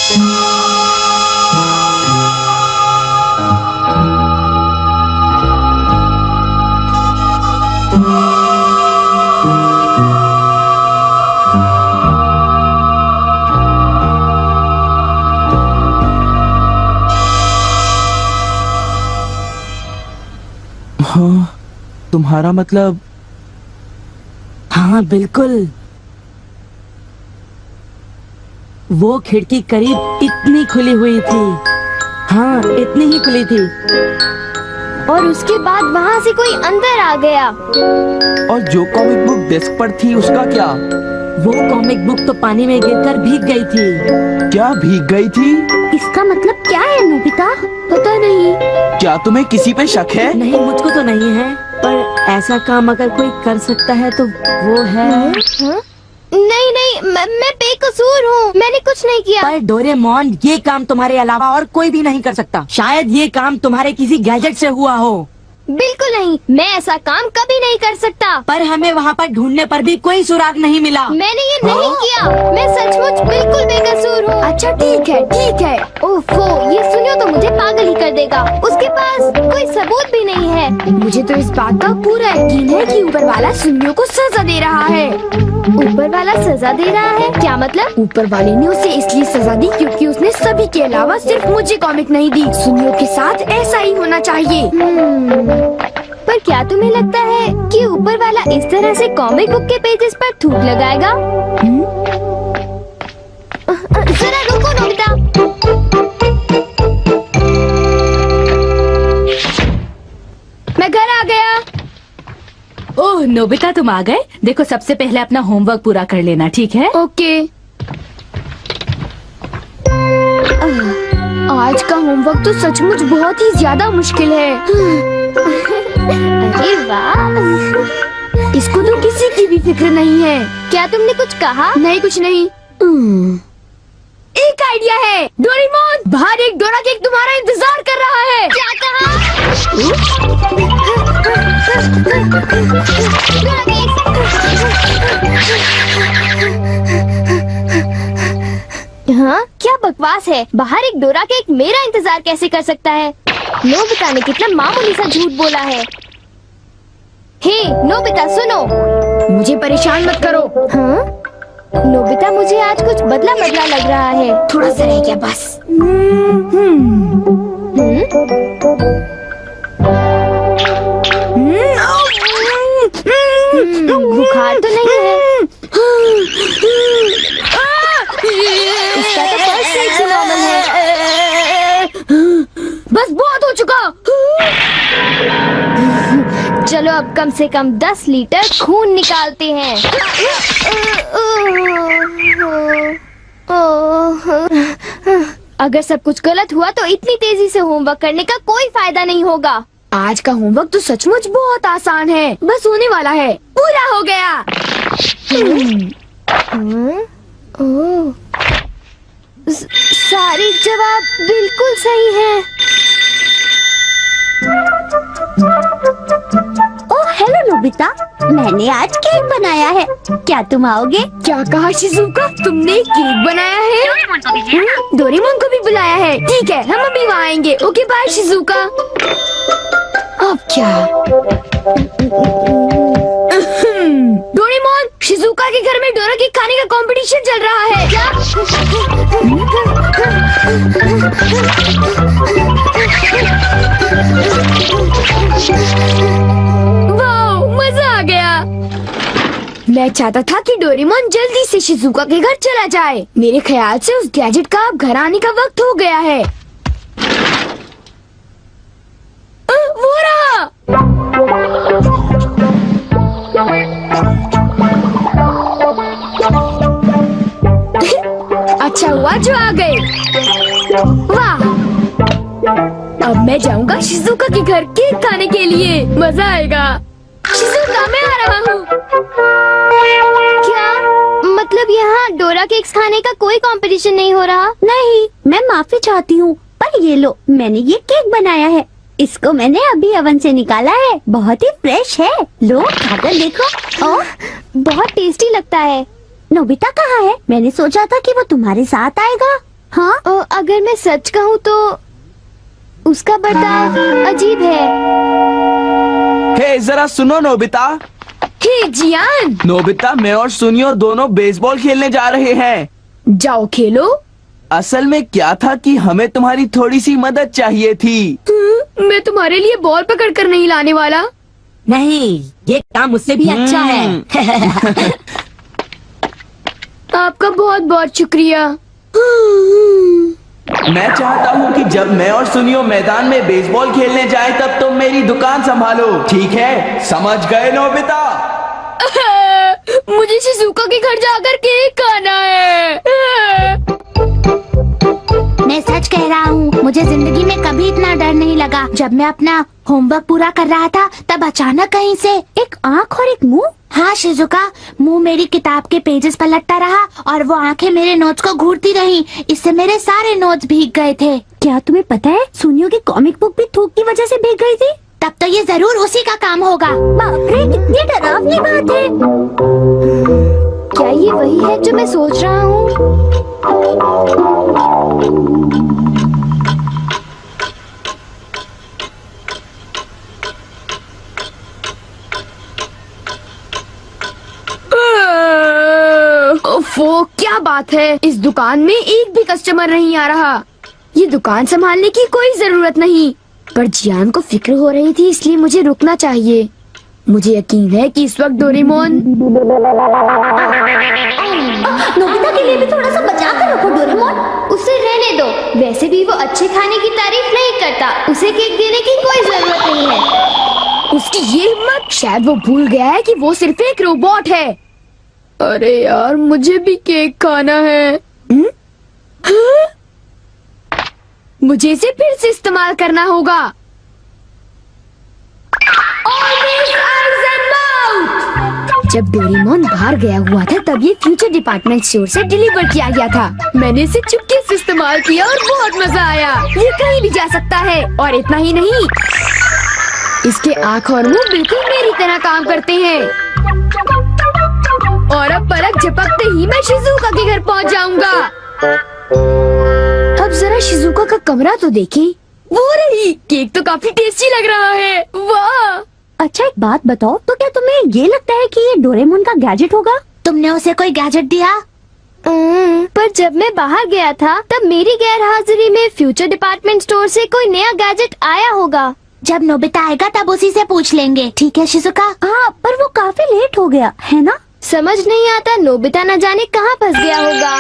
हाँ, तुम्हारा मतलब? हाँ बिल्कुल, वो खिड़की करीब इतनी खुली हुई थी। हाँ, इतनी ही खुली थी। और उसके बाद वहाँ से कोई अंदर आ गया। और जो कॉमिक बुक डेस्क पर थी उसका क्या? वो कॉमिक बुक तो पानी में गिरकर भीग गई थी। क्या भीग गई थी? इसका मतलब क्या है नोबिता? पता नहीं। क्या तुम्हें किसी पे शक है? नहीं, मुझको तो नहीं है, पर ऐसा काम अगर कोई कर सकता है तो वो है। नहीं नहीं, मैं बेकसूर हूँ, मैंने कुछ नहीं किया। पर डोरेमोन, ये काम तुम्हारे अलावा और कोई भी नहीं कर सकता। शायद ये काम तुम्हारे किसी गैजेट से हुआ हो। बिल्कुल नहीं, मैं ऐसा काम कभी नहीं कर सकता। पर हमें वहाँ पर ढूंढने पर भी कोई सुराग नहीं मिला। मैंने ये नहीं किया, मैं सचमुच बिल्कुल बेकसूर हूँ। अच्छा ठीक है ठीक है। ओफो, ये सुनियो तो मुझे पागल ही कर देगा। उसके पास कोई सबूत भी नहीं है। मुझे तो इस बात का पूरा यकीन है कि ऊपर वाला सुनियो को सजा दे रहा है। ऊपर वाला सजा दे रहा है? क्या मतलब? ऊपर वाले ने उसे इसलिए सजा दी क्योंकि उसने सभी के अलावा सिर्फ मुझे कॉमिक नहीं दी। सुनियो के साथ ऐसा ही होना चाहिए। पर क्या तुम्हें लगता है कि ऊपर वाला इस तरह से कॉमिक बुक के पेजेस पर थूक लगाएगा? जरा रुको नोबिता। मैं घर आ गया। ओह नोबिता, तुम आ गए। देखो, सबसे पहले अपना होमवर्क पूरा कर लेना, ठीक है? ओके। आज का होमवर्क तो सचमुच बहुत ही ज्यादा मुश्किल है। अरे वाह, इसको तो किसी की भी फिक्र नहीं है। क्या तुमने कुछ कहा? नहीं, कुछ नहीं। एक आइडिया है। डोरेमोन, बाहर एक डोरा केक तुम्हारा इंतजार कर रहा है। क्या कहा? हाँ, क्या बकवास है। बाहर एक डोरा केक मेरा इंतजार कैसे कर सकता है? नोबिता ने कितना मामूली सा झूठ बोला है। हे नोबिता, सुनो, मुझे परेशान मत करो। हाँ? नोबिता, मुझे आज कुछ बदला बदला लग रहा है। थोड़ा सा रह गया बस। बुखार तो नहीं है? इसका तो फर्स्ट टाइम से नॉर्मल है। बस बहुत हो चुका। चलो अब कम से कम 10 लीटर खून निकालते हैं। अगर सब कुछ गलत हुआ तो इतनी तेजी से होमवर्क करने का कोई फायदा नहीं होगा। आज का होमवर्क तो सचमुच बहुत आसान है, बस होने वाला है। पूरा हो गया। सारे जवाब बिल्कुल सही हैं। ओह हेलो नोबिता, मैंने आज केक बनाया है, क्या तुम आओगे? क्या कहा शिजुका? तुमने केक बनाया है? डोरेमोन को भी बुलाया है। ठीक है, हम अभी वहाँ आएंगे। Okay bye Shizuka. अब क्या? डोरेमोन, शिजुका के घर में डोरा केक खाने का कंपटीशन चल रहा है। क्या? वाह, मजा आ गया। मैं चाहता था कि डोरेमोन जल्दी से शिजुका के घर चला जाए। मेरे ख्याल से उस गैजेट का अब घर आने का वक्त हो गया है। वो रहा। अच्छा हुआ जो आ गए। वाह, अब मैं जाऊंगा शिजुका के घर केक खाने के लिए। मजा आएगा। शिजुका, मैं आ रहा हूँ। क्या मतलब यहाँ डोरा केक्स खाने का कोई कंपटीशन नहीं हो रहा? नहीं, मैं माफी चाहती हूँ, पर ये लो, मैंने ये केक बनाया है। इसको मैंने अभी ओवन से निकाला है, बहुत ही फ्रेश है। लो खाकर देखो। ओह, बहुत टेस्टी लगता है। नोबिता कहाँ है? मैंने सोचा था कि वो तुम्हारे साथ आएगा। हाँ? अगर मैं सच कहूँ तो उसका बर्ताव अजीब है। हे जरा सुनो नोबिता। हे जियान, नोबिता, मैं और सुनियो दोनों बेसबॉल खेलने जा रहे हैं। जाओ खेलो। असल में क्या था कि हमें तुम्हारी थोड़ी सी मदद चाहिए थी। मैं तुम्हारे लिए बॉल पकड़ कर नहीं लाने वाला। नहीं, ये काम मुझसे भी अच्छा है। आपका बहुत बहुत शुक्रिया। मैं चाहता हूँ कि जब मैं और सुनियो मैदान में बेसबॉल खेलने जाए तब तुम मेरी दुकान संभालो, ठीक है? समझ गए नोबिता? मुझे शिजुका के घर जाकर केक खाना है। मैं सच कह रहा हूँ, मुझे जिंदगी में कभी इतना डर नहीं लगा। जब मैं अपना होमवर्क पूरा कर रहा था तब अचानक कहीं से एक आँख और एक मुंह। हाँ शिजुका, मुंह मेरी किताब के पेजेस पलटता रहा और वो आंखें मेरे नोट्स को घूरती रहीं। इससे मेरे सारे नोट्स भीग गए थे। क्या तुम्हें पता है, सुनियो की कॉमिक बुक भी थूक की वजह से भीग गई थी? तब तो ये जरूर उसी का काम होगा। बाप रे, कितनी डरावनी बात है। क्या ये वही है जो मैं सोच रहा हूँ? ओफो, क्या बात है, इस दुकान में एक भी कस्टमर नहीं आ रहा। ये दुकान संभालने की कोई जरूरत नहीं, पर जियान को फिक्र हो रही थी, इसलिए मुझे रुकना चाहिए। मुझे यकीन है कि इस वक्त डोरेमोन। नोबिता के लिए भी थोड़ा सा बचा कर रखो डोरेमोन। उसे रहने दो, वैसे भी वो अच्छे खाने की तारीफ नहीं करता। उसे केक देने की कोई जरूरत नहीं है। उसकी ये हिम्मत, शायद वो भूल गया है कि वो सिर्फ एक रोबोट है। अरे यार, मुझे भी केक खाना है। हाँ? मुझे इसे फिर से इस्तेमाल करना होगा। जब डोरेमोन बाहर गया हुआ था तब ये फ्यूचर डिपार्टमेंट स्टोर से डिलीवर किया गया था। मैंने इसे चुपके से इस्तेमाल किया और बहुत मजा आया। ये कहीं भी जा सकता है, और इतना ही नहीं, इसके आँख और मुंह बिल्कुल मेरी तरह काम करते हैं। और अब पलक झपकते ही मैं शिजुका के घर पहुंच जाऊंगा। अब जरा शिजुका का कमरा तो देखें। वो रही, केक तो काफी टेस्टी लग रहा है। वाह! अच्छा एक बात बताओ, तो क्या तुम्हें ये लगता है कि ये डोरेमोन का गैजेट होगा? तुमने उसे कोई गैजेट दिया? पर जब मैं बाहर गया था तब मेरी गैर हाजिरी में फ्यूचर डिपार्टमेंट स्टोर से कोई नया गैजेट आया होगा। जब नोबिता आएगा तब उसी से पूछ लेंगे, ठीक है शिजुका? हाँ, पर वो काफी लेट हो गया है ना? समझ नहीं आता, नोबिता न जाने कहाँ फंस गया होगा।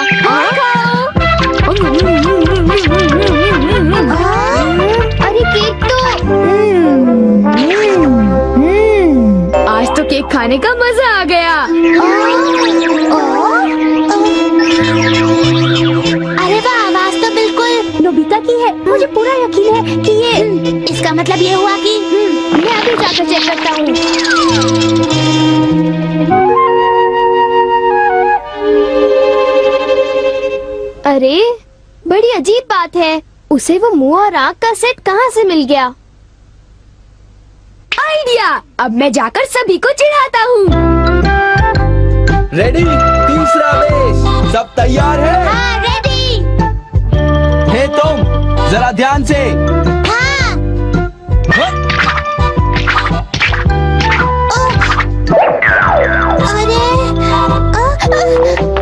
अरे केक तो आज तो केक खाने का मजा आ गया। अरे वाह, आवाज तो बिल्कुल नोबिता की है। मुझे पूरा यकीन है कि ये, इसका मतलब ये हुआ कि मैं अभी जाकर चेक करता हूँ। अरे बड़ी अजीब बात है, उसे वो मुंह और आँख का सेट कहाँ से मिल गया? आइडिया! अब मैं जाकर सभी को चिढ़ाता हूँ। रेडी? तीसरा बेस, सब तैयार है? हाँ, रेडी। हे तुम, जरा ध्यान से। हाँ।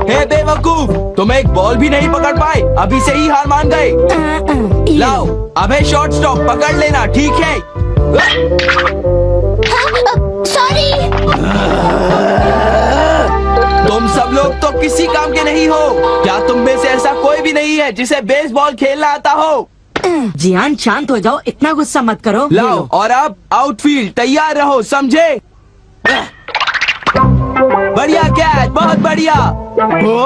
हे बेवकूफ, तुम एक बॉल भी नहीं पकड़ पाए, अभी से ही हार मान गए। लाओ, अबे शॉर्ट स्टॉप पकड़ लेना, ठीक है? सॉरी। तुम सब लोग तो किसी काम के नहीं हो। क्या तुम में से ऐसा कोई भी नहीं है जिसे बेसबॉल खेलना आता हो? जियान शांत हो जाओ, इतना गुस्सा मत करो। लाओ, और अब आउटफील्ड तैयार रहो, समझे? बढ़िया कैच, बहुत बढ़िया। हो?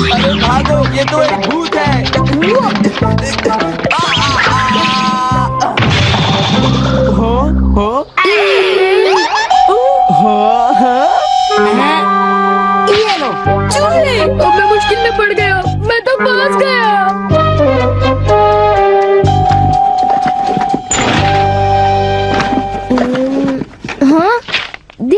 अरे भागो, ये तो एक भूत है। ये लो, चूहे! अब मैं मुश्किल में पड़ गया, मैं तो फंस गया। हाँ,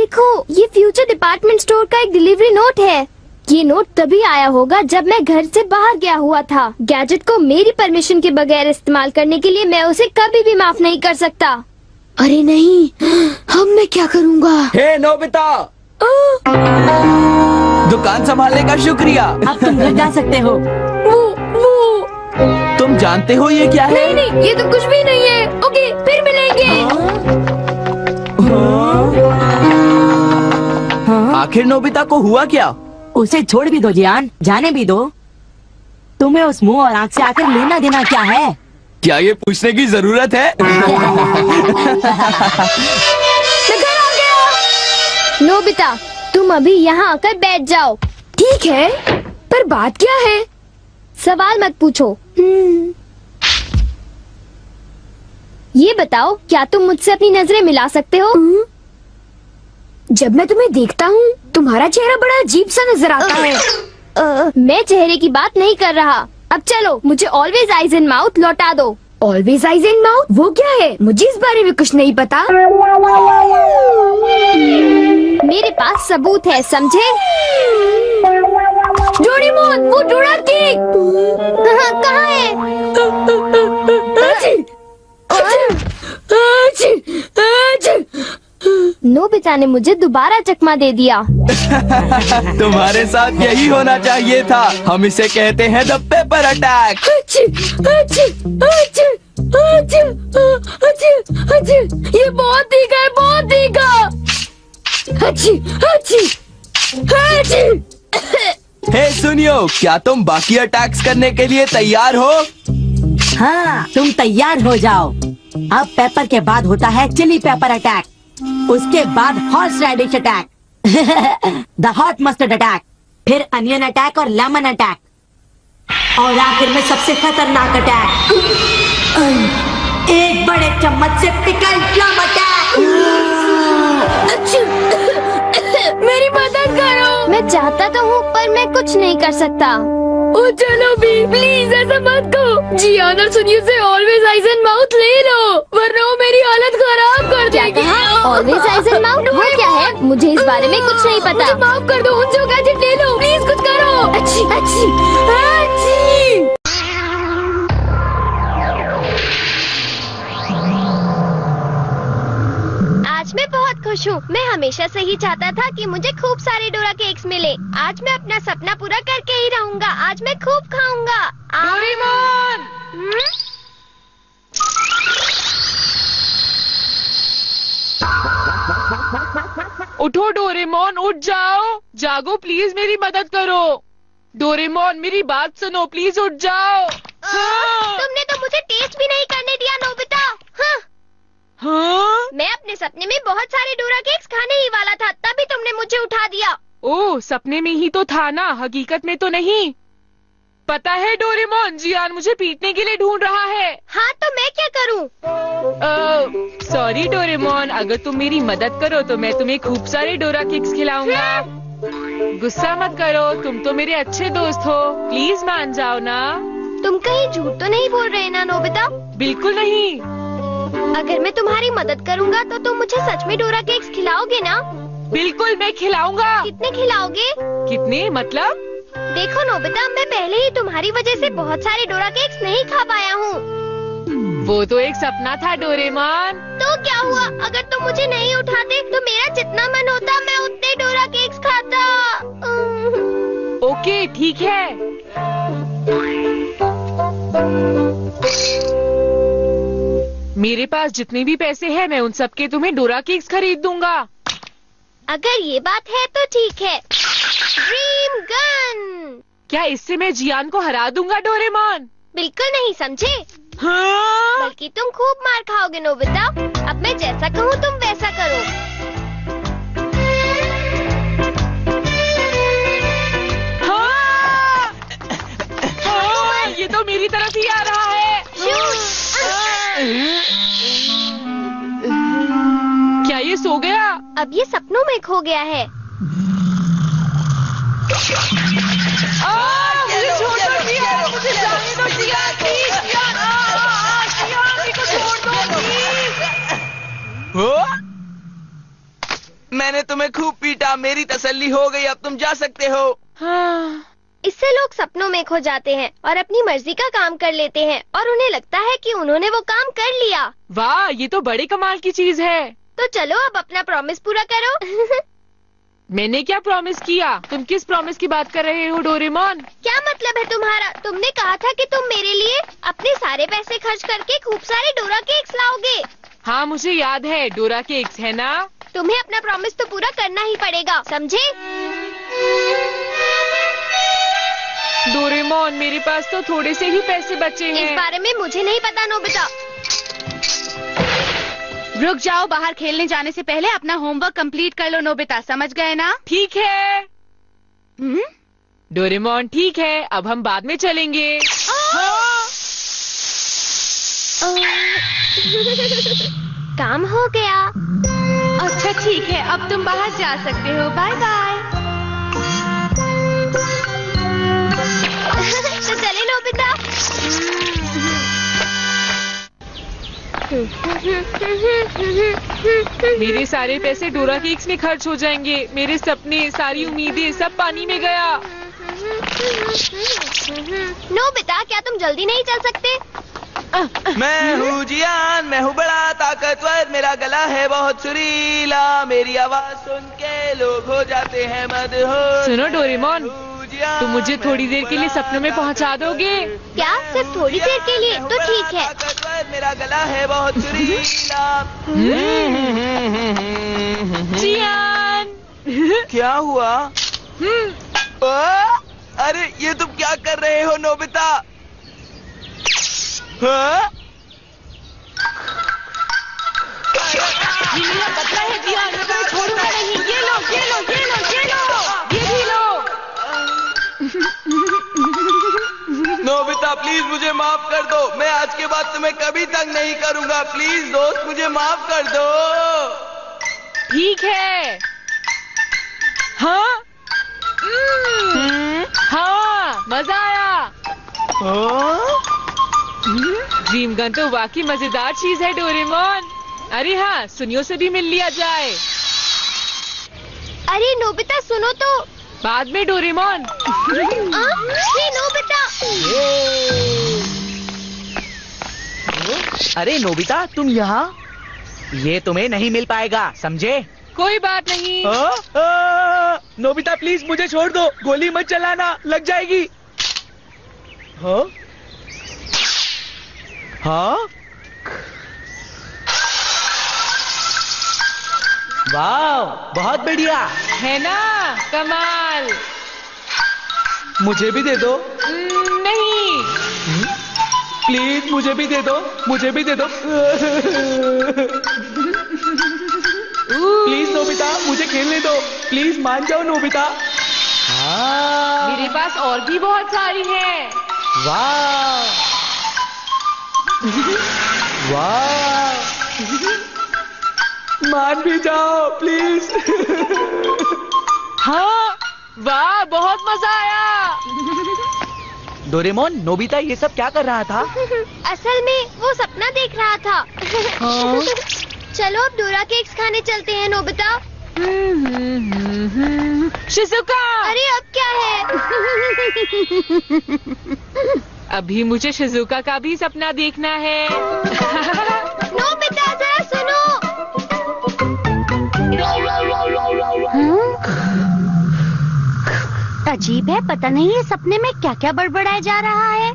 देखो, ये फ्यूचर डिपार्टमेंट स्टोर का एक डिलीवरी नोट है। ये नोट तभी आया होगा जब मैं घर से बाहर गया हुआ था। गैजेट को मेरी परमिशन के बगैर इस्तेमाल करने के लिए मैं उसे कभी भी माफ नहीं कर सकता। अरे नहीं, अब मैं क्या करूँगा? हे नोबिता, दुकान संभालने का शुक्रिया। अब तुम घर जा सकते हो। वो तुम जानते हो ये क्या है? नहीं, ये तो कुछ भी नहीं है। ओके, फिर मिलेंगे। आखिर नोबिता को हुआ क्या? उसे छोड़ भी दो जियान, जाने भी दो। तुम्हें उस मुंह और आंख से आकर लेना देना क्या है? क्या ये पूछने की जरूरत है? नोबिता, तुम अभी यहाँ आकर बैठ जाओ। ठीक है, पर बात क्या है? सवाल मत पूछो। ये बताओ, क्या तुम मुझसे अपनी नजरें मिला सकते हो? जब मैं तुम्हें देखता हूँ, तुम्हारा चेहरा बड़ा अजीब सा नजर आता है। मैं चेहरे की बात नहीं कर रहा। अब चलो, मुझे ऑलवेज आइज इन माउथ लौटा दो। Always eyes in mouth? वो क्या है? मुझे इस बारे में कुछ नहीं पता। मेरे पास सबूत है, समझे? डोरेमोन, वो डोराकी कहाँ है? नोबिता ने मुझे दोबारा चकमा दे दिया। तुम्हारे साथ यही होना चाहिए था। हम इसे कहते हैं द पेपर अटैक। ये बहुत तीखा है, बहुत तीखा। हे सुनियो, क्या तुम बाकी अटैक्स करने के लिए तैयार हो? हाँ, तुम तैयार हो जाओ। अब पेपर के बाद होता है चिली पेपर अटैक, उसके बाद horseradish attack, the hot mustard attack, फिर अनियन अटैक और लेमन अटैक, और आखिर में सबसे खतरनाक अटैक, एक बड़े चम्मच से पिकल प्लम अटैक। मेरी मदद करो। मैं चाहता तो हूँ, पर मैं कुछ नहीं कर सकता। ओ चलो भी, प्लीज ऐसा मत करो। जियान और सुनियो से ऑलवेज आइज एंड माउथ ले लो, वरना वो मेरी हालत खराब कर देगी। ऑलवेज आइज एंड माउथ वो क्या है? मुझे इस बारे में कुछ नहीं पता। मुझे माफ कर दो, उन जो गैजेट ले लो, प्लीज कुछ करो। अच्छी अच्छी अच्छी। आज मैं बहुत खुश हूँ। मैं हमेशा से ही चाहता था कि मुझे खूब सारे डोरा केक्स मिले। आज मैं अपना सपना पूरा करके ही रहूँगा। आज मैं खूब खाऊंगा। डोरेमोन! उठो डोरेमोन, उठ जाओ। जागो प्लीज, मेरी मदद करो। डोरेमोन, मेरी बात सुनो, प्लीज उठ जाओ। तुमने तो मुझे टेस्ट भी नहीं करने दिया नोबिता। हाँ? मैं अपने सपने में बहुत सारे डोरा केक्स खाने ही वाला था, तभी तुमने मुझे उठा दिया। ओह, सपने में ही तो था ना, हकीकत में तो नहीं। पता है डोरेमोन, जियान मुझे पीटने के लिए ढूंढ रहा है। हाँ, तो मैं क्या करूँ? सॉरी डोरेमोन, अगर तुम मेरी मदद करो तो मैं तुम्हें खूब सारे डोरा केक्स खिलाऊंगा। गुस्सा मत करो, तुम तो मेरे अच्छे दोस्त हो, प्लीज मान जाओ ना। तुम कहीं झूठ तो नहीं बोल रहे ना नोबिता? बिल्कुल नहीं। अगर मैं तुम्हारी मदद करूँगा तो तुम मुझे सच में डोरा केक्स खिलाओगे ना? बिल्कुल, मैं खिलाऊंगा। कितने खिलाओगे? कितने मतलब? देखो नोबिता, मैं पहले ही तुम्हारी वजह से बहुत सारे डोरा केक्स नहीं खा पाया हूँ। वो तो एक सपना था डोरेमोन। तो क्या हुआ? अगर तुम मुझे नहीं उठाते तो मेरा जितना मन होता मैं उतने डोरा केक्स खाता। ओके, ठीक है। मेरे पास जितने भी पैसे हैं, मैं उन सब के तुम्हें डोरा केक्स खरीद दूंगा। अगर ये बात है तो ठीक है। Dream gun. क्या इससे मैं जियान को हरा दूंगा डोरेमोन? बिल्कुल नहीं, समझे? हाँ? बल्कि तुम खूब मार खाओगे नोबिता। अब मैं जैसा कहूँ तुम वैसा करो। हाँ! हाँ, ये तो मेरी तरफ ही आ रहा है। क्या ये सो गया? अब ये सपनों में खो गया है। मुझे छोड़ दो जियान, मुझे जाने दो जियान, प्लीज जियान, जियान, मेरे को छोड़ दो प्लीज। मैंने तुम्हें खूब पीटा, मेरी तसल्ली हो गई, अब तुम जा सकते हो। हाँ, इससे लोग सपनों में खो जाते हैं और अपनी मर्जी का काम कर लेते हैं और उन्हें लगता है कि उन्होंने वो काम कर लिया। वाह, ये तो बड़े कमाल की चीज है। तो चलो अब अपना प्रॉमिस पूरा करो। मैंने क्या प्रॉमिस किया? तुम किस प्रॉमिस की बात कर रहे हो डोरेमोन? क्या मतलब है तुम्हारा? तुमने कहा था कि तुम मेरे लिए अपने सारे पैसे खर्च करके खूब सारे डोरा केक्स लाओगे। हाँ, मुझे याद है, डोरा केक्स है ना? तुम्हें अपना प्रॉमिस तो पूरा करना ही पड़ेगा, समझे? डोरेमोन, मेरे पास तो थोड़े से ही पैसे बचे इस हैं। बारे में मुझे नहीं पता नोबिता। रुक जाओ, बाहर खेलने जाने से पहले अपना होमवर्क कंप्लीट कर लो नोबिता, समझ गए ना? ठीक है हम्म? डोरेमोन, ठीक है, अब हम बाद में चलेंगे। काम हो गया। अच्छा ठीक है, अब तुम बाहर जा सकते हो, बाय बाय। तो चले नोबिता। मेरे सारे पैसे डोरा केक्स में खर्च हो जाएंगे। मेरे सपने, सारी उम्मीदें सब पानी में गया। नोबिता, क्या तुम जल्दी नहीं चल सकते? मैं हूँ जियान, मैं हूँ बड़ा ताकतवर, मेरा गला है बहुत सुरीला, मेरी आवाज सुन के लोग हो जाते हैं मदहोश। सुनो डोरेमोन, मैं हूँ जियान, तुम मुझे मैं थोड़ी हूँ देर के लिए बड़ा सपनों में पहुंचा दोगे? क्या सिर्फ थोड़ी देर के लिए? तो ठीक है। ताकतवर, मेरा गला है बहुत सुरीला। जियान। क्या हुआ? अरे ये तुम क्या कर रहे हो नोबिता? हाँ? ये पतला है जियान, मैं तुम्हें छोड़ूंगा नहीं। ये लो, ये लो, ये लो, ये लो, ये भी लो। नोबिता प्लीज मुझे माफ कर दो, मैं आज के बाद तुम्हें कभी तंग नहीं करूंगा। प्लीज दोस्त मुझे माफ कर दो। ठीक है। हाँ, हाँ, मजा आया। ड्रीम गन तो वाकई मजेदार चीज है डोरेमोन। अरे हाँ, सुनियो से भी मिल लिया जाए। अरे नोबिता सुनो तो। बाद में डोरेमोन। ये नोबिता। अरे नोबिता, तुम यहाँ? ये तुम्हें नहीं मिल पाएगा, समझे? कोई बात नहीं। नोबिता प्लीज मुझे छोड़ दो, गोली मत चलाना, लग जाएगी। हाँ? हाँ? वाह, बहुत बढ़िया। है ना कमाल? मुझे भी दे दो नहीं। प्लीज, मुझे भी दे दो, मुझे भी दे दो। प्लीज नोबिता, मुझे खेलने दो, प्लीज मान जाओ नोबिता। हाँ, मेरे पास और भी बहुत सारी है। वाह वाह, मान भी जाओ प्लीज। हाँ, वाह, बहुत मजा आया। डोरेमोन, नोबिता ये सब क्या कर रहा था? असल में वो सपना देख रहा था। हाँ? चलो अब डोरा केक्स खाने चलते हैं नोबिता। शिजुका, अरे अब क्या है? अभी मुझे शिजुका का भी सपना देखना है। नोबिता जरा सुनो। अजीब है, पता नहीं ये सपने में क्या क्या बड़बड़ाया जा रहा है।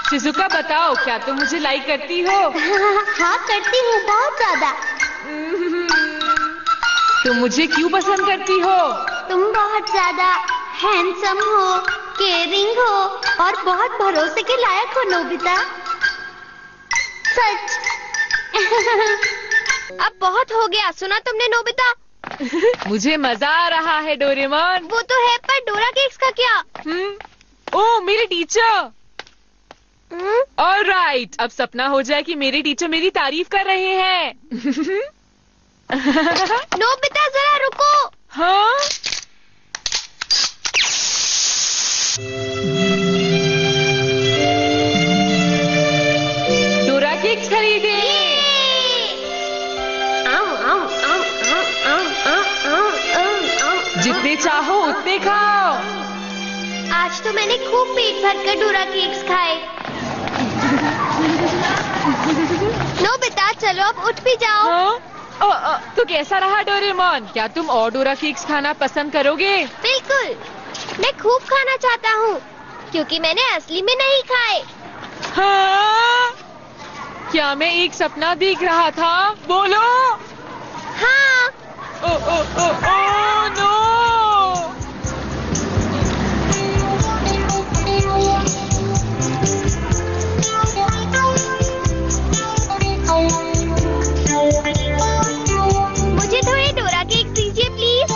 शिजुका बताओ, क्या तुम मुझे लाइक करती हो? हाँ करती हूँ, बहुत ज्यादा। तुम मुझे क्यों पसंद करती हो? तुम बहुत ज्यादा हैंडसम हो, केयरिंग हो और बहुत भरोसे के लायक हो नोबिता, सच। अब बहुत हो गया, सुना तुमने नोबिता? मुझे मजा आ रहा है डोरेमोन। वो तो है, पर डोरा केक्स का क्या? ओह, मेरे टीचर। ऑलराइट, अब सपना हो जाए कि मेरे टीचर मेरी तारीफ कर रहे हैं। नोबिता जरा रुको। हाँ? डोरा केक्स खरीदे। जितने चाहो उतने खाओ। आज तो मैंने खूब पेट भर कर डोरा केक्स खाए। नोबिता चलो अब उठ भी जाओ। हाँ? तो कैसा रहा डोरेमोन? क्या तुम और डोरा केक्स खाना पसंद करोगे? बिल्कुल, मैं खूब खाना चाहता हूँ क्योंकि मैंने असली में नहीं खाए। हाँ? क्या मैं एक सपना देख रहा था? बोलो। हाँ। ओ ओ ओ ओ नो। मुझे थोड़े डोरा केक दीजिए प्लीज।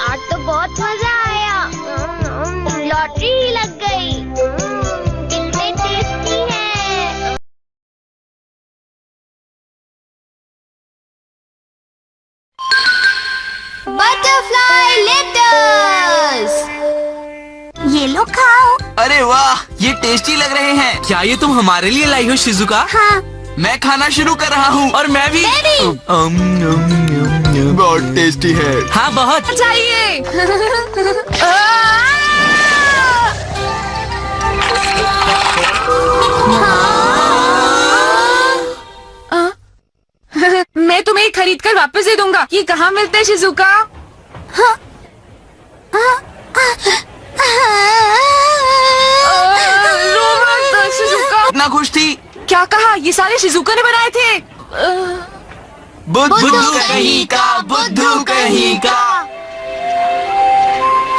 आज तो बहुत मजा आया। लॉटरी ही लग गई। कितने टेस्टी है। Butterfly letters. ये लो खाओ। अरे वाह, ये टेस्टी लग रहे हैं। क्या ये तुम हमारे लिए लाई हो शिजुका? हाँ। मैं खाना शुरू कर रहा हूँ। और मैं भी। बहुत टेस्टी है। हाँ बहुत। चाहिए। मैं तुम्हें खरीद कर वापस दे दूंगा। ये कहाँ मिलते हैं शिजुका? रो मत शिजुका। इतना खुश थी। क्या कहा? ये सारे शिजुका ने बनाए थे। बुद्धू कहीं का, बुद्धू कहीं का।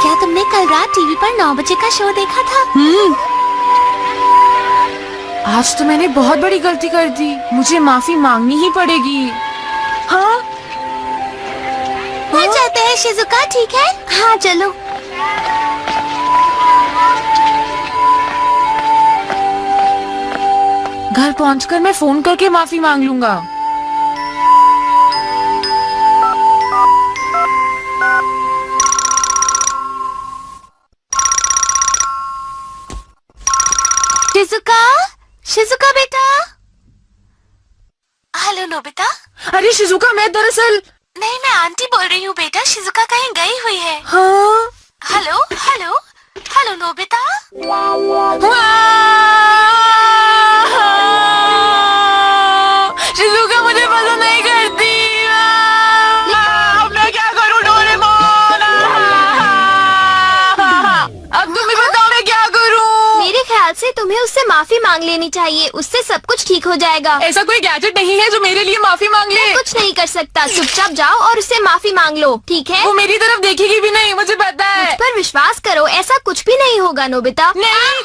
क्या तुमने कल रात टीवी पर 9 बजे का शो देखा था? आज तो मैंने बहुत बड़ी गलती कर दी। मुझे माफी मांगनी ही पड़ेगी। हाँ? घर जाते हैं शिजुका, ठीक है? हाँ चलो। घर पहुंचकर मैं फोन करके माफी मांग लूंगा। शिजुका, शिजुका बेटा। Hello Nobita. अरे शिजुका, मैं दरअसल। नहीं, मैं आंटी बोल रही हूँ बेटा। शिजुका कहीं गई हुई है। हाँ? Hello hello hello Nobita. Shizuka मुझे पसंद नहीं करती। अब मैं क्या करूँ डोरेमोन? अब तुम ही बताओ मैं क्या करूँ? मेरे ख्याल से तुम्हें उससे माफी मांग लेनी चाहिए। उससे सब कुछ ठीक हो जाएगा। ऐसा कोई गैजेट नहीं है जो मेरे लिए माफी मांग ले। कुछ नहीं कर सकता। चुपचाप जाओ और उससे माफी मांग लो, ठीक है? वो मेरी तरफ देखेगी भी नहीं, मुझे पता है। मुझ पर विश्वास करो, ऐसा कुछ भी नहीं होगा नोबिता। नहीं,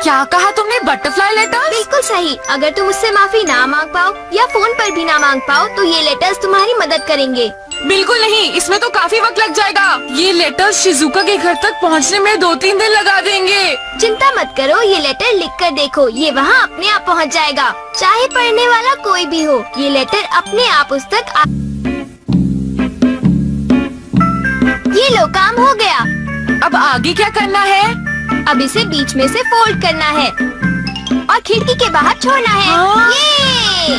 क्या कहा तुमने? Butterfly letters? बिल्कुल सही। अगर तुम उससे माफी ना मांग पाओ या फोन पर भी ना मांग पाओ तो ये लेटर्स तुम्हारी मदद करेंगे। बिल्कुल नहीं, इसमें तो काफी वक्त लग जाएगा। ये लेटर्स शिजुका के घर तक पहुंचने में 2-3 दिन लगा देंगे। चिंता मत करो, ये लेटर लिख कर देखो, ये वहाँ अपने आप पहुँच जाएगा। चाहे पढ़ने वाला कोई भी हो, ये लेटर अपने आप उस तक ये लो, काम हो गया। अब आगे क्या करना है? अब इसे बीच में से फोल्ड करना है और खिड़की के बाहर छोड़ना है। हाँ? ये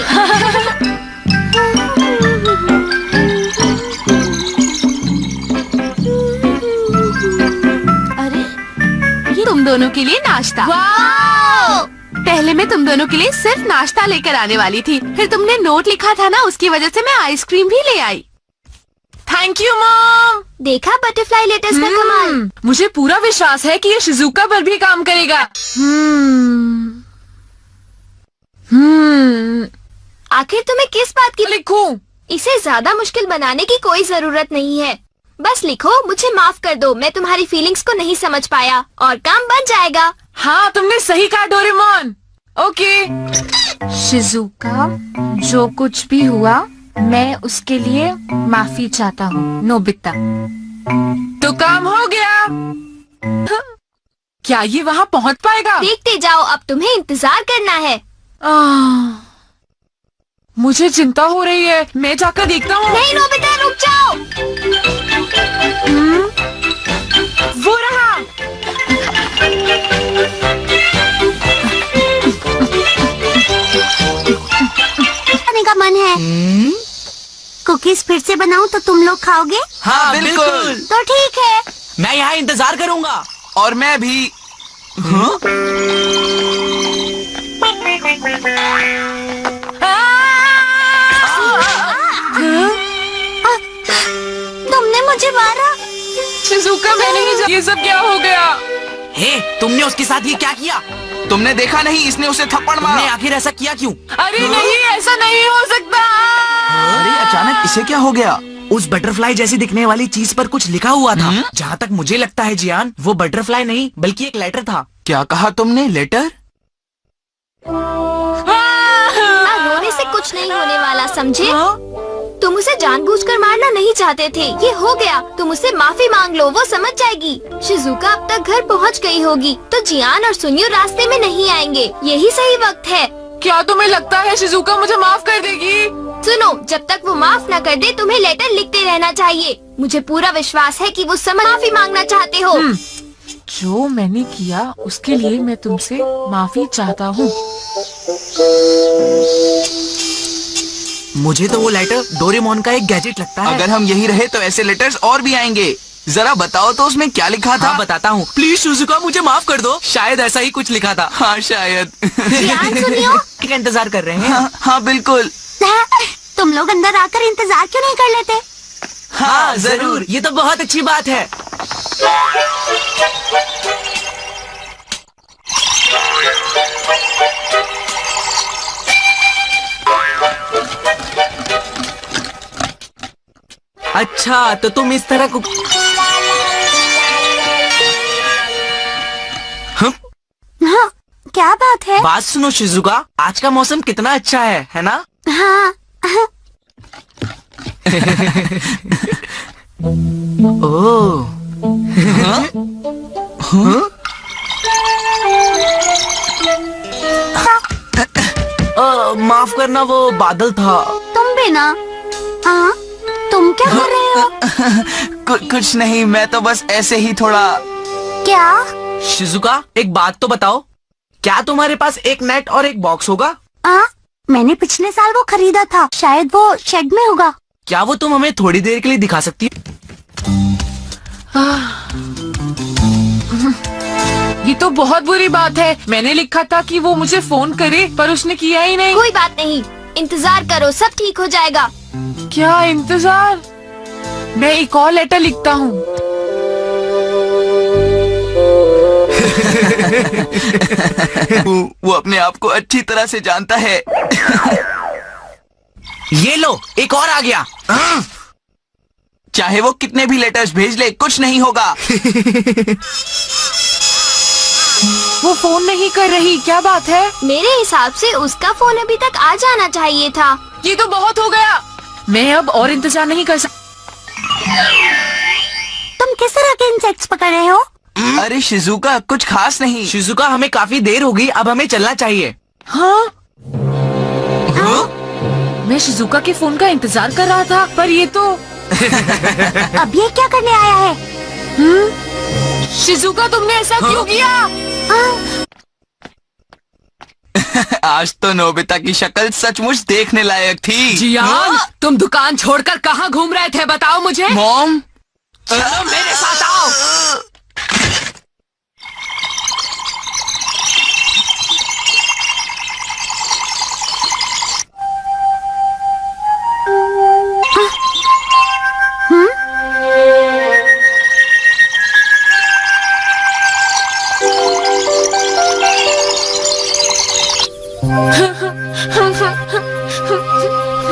अरे, ये तुम दोनों के लिए नाश्ता। वाओ! पहले मैं तुम दोनों के लिए सिर्फ नाश्ता लेकर आने वाली थी, फिर तुमने नोट लिखा था ना, उसकी वजह से मैं आइसक्रीम भी ले आई। Thank you mom. देखा बटरफ्लाई लेटर्स का कमाल। मुझे पूरा विश्वास है कि ये शिजुका पर भी काम करेगा। आखिर तुम्हें किस बात की? लिखूं? इसे ज्यादा मुश्किल बनाने की कोई जरूरत नहीं है। बस लिखो, मुझे माफ कर दो, मैं तुम्हारी फीलिंग्स को नहीं समझ पाया, और काम बन जाएगा। हाँ, तुमने सही कहा डोरेमोन। ओके। शिजुका, जो कुछ भी हुआ मैं उसके लिए माफी चाहता हूँ। नोबिता। तो काम हो गया। क्या ये वहाँ पहुँच पाएगा? देखते जाओ, अब तुम्हें इंतजार करना है। मुझे चिंता हो रही है, मैं जाकर देखता हूँ। नहीं नोबिता, रुक जाओ। वो रहा। खाने का मन है। कुकीज फिर से बनाऊं तो तुम लोग खाओगे? हाँ बिल्कुल। तो ठीक है। मैं यहाँ इंतजार करूँगा। और मैं भी। हाँ? तुमने मुझे मारा। शिजुका मैंने ही ये सब क्या हो गया? हे, तुमने उसके साथ ये क्या किया? तुमने देखा नहीं, इसने उसे थप्पड़ तुमने मारा। आखिर ऐसा किया क्यों? अरे नहीं, ऐसा नहीं हो सकता। अरे अचानक इसे क्या हो गया? उस बटरफ्लाई जैसी दिखने वाली चीज पर कुछ लिखा हुआ था। जहाँ तक मुझे लगता है जियान, वो बटरफ्लाई नहीं बल्कि एक लेटर था। क्या कहा तुमने? लेटर? रोने से कुछ नहीं होने वाला, समझे? तुम उसे जानबूझकर मारना नहीं चाहते थे। ये हो गया, तुम उससे माफी मांग लो, वो समझ जाएगी। शिजुका अब तक घर पहुंच गई होगी, तो जियान और सुनियो रास्ते में नहीं आएंगे। यही सही वक्त है। क्या तुम्हें लगता है शिजुका मुझे माफ कर देगी? सुनो, जब तक वो माफ न कर दे, तुम्हें लेटर लिखते रहना चाहिए। मुझे पूरा विश्वास है कि वो माफी मांगना चाहते हो। जो मैंने किया उसके लिए मैं तुमसे माफी चाहता हूँ। मुझे तो वो लेटर डोरेमोन का एक गैजेट लगता है। अगर हम यही रहे तो ऐसे लेटर्स और भी आएंगे। जरा बताओ तो उसमें क्या लिखा था? हाँ बताता हूँ। प्लीज शिजुका मुझे माफ कर दो। शायद ऐसा ही कुछ लिखा था। हाँ शायद। जियान, सुनियो। क्या इंतजार कर रहे हैं? हाँ बिल्कुल। तुम लोग अंदर आकर इंतजार क्यों नहीं कर लेते? हाँ जरूर, ये तो बहुत अच्छी बात है। अच्छा, तो तुम इस तरह को हाँ, क्या बात है? बात सुनो शिजुका, आज का मौसम कितना अच्छा है ना? हाँ। ओह, माफ करना, वो बादल था। तुम भी ना? हाँ, तुम क्या कर रहे हो? कुछ नहीं, मैं तो बस ऐसे ही थोड़ा। क्या? शिजुका, एक बात तो बताओ, क्या तुम्हारे पास एक नेट और एक बॉक्स होगा? मैंने पिछले साल वो खरीदा था, शायद वो शेड में होगा। क्या वो तुम हमें थोड़ी देर के लिए दिखा सकती हो? ये तो बहुत बुरी बात है। मैंने लिखा था कि वो मुझे फोन करे, पर उसने किया ही नहीं। कोई बात नहीं, इंतजार करो, सब ठीक हो जाएगा। क्या इंतजार? मैं एक और लेटर लिखता हूँ। वो अपने आप को अच्छी तरह से जानता है। ये लो, एक और आ गया। चाहे वो कितने भी लेटर्स भेज ले, कुछ नहीं होगा। वो फोन नहीं कर रही, क्या बात है? मेरे हिसाब से उसका फोन अभी तक आ जाना चाहिए था। ये तो बहुत हो गया। मैं अब और इंतजार नहीं कर सकती। तुम किस तरह के इंसेक्ट्स पकड़ रहे हो? अरे शिजुका, कुछ खास नहीं। शिजुका, हमें काफी देर हो गई, अब हमें चलना चाहिए। हाँ? मैं शिजुका के फोन का इंतजार कर रहा था, पर ये तो अब ये क्या करने आया है? शिजुका, तुमने ऐसा क्यों किया? आज तो नोबिता की शक्ल सचमुच देखने लायक थी। जियान, तुम दुकान छोड़कर कहाँ घूम रहे थे, बताओ मुझे। मॉम, चलो मेरे साथ आओ।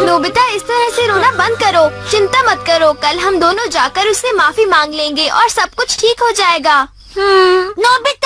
नोबिता, इस तरह से रोना बंद करो। चिंता मत करो, कल हम दोनों जाकर उससे माफी मांग लेंगे और सब कुछ ठीक हो जाएगा। नोबिता!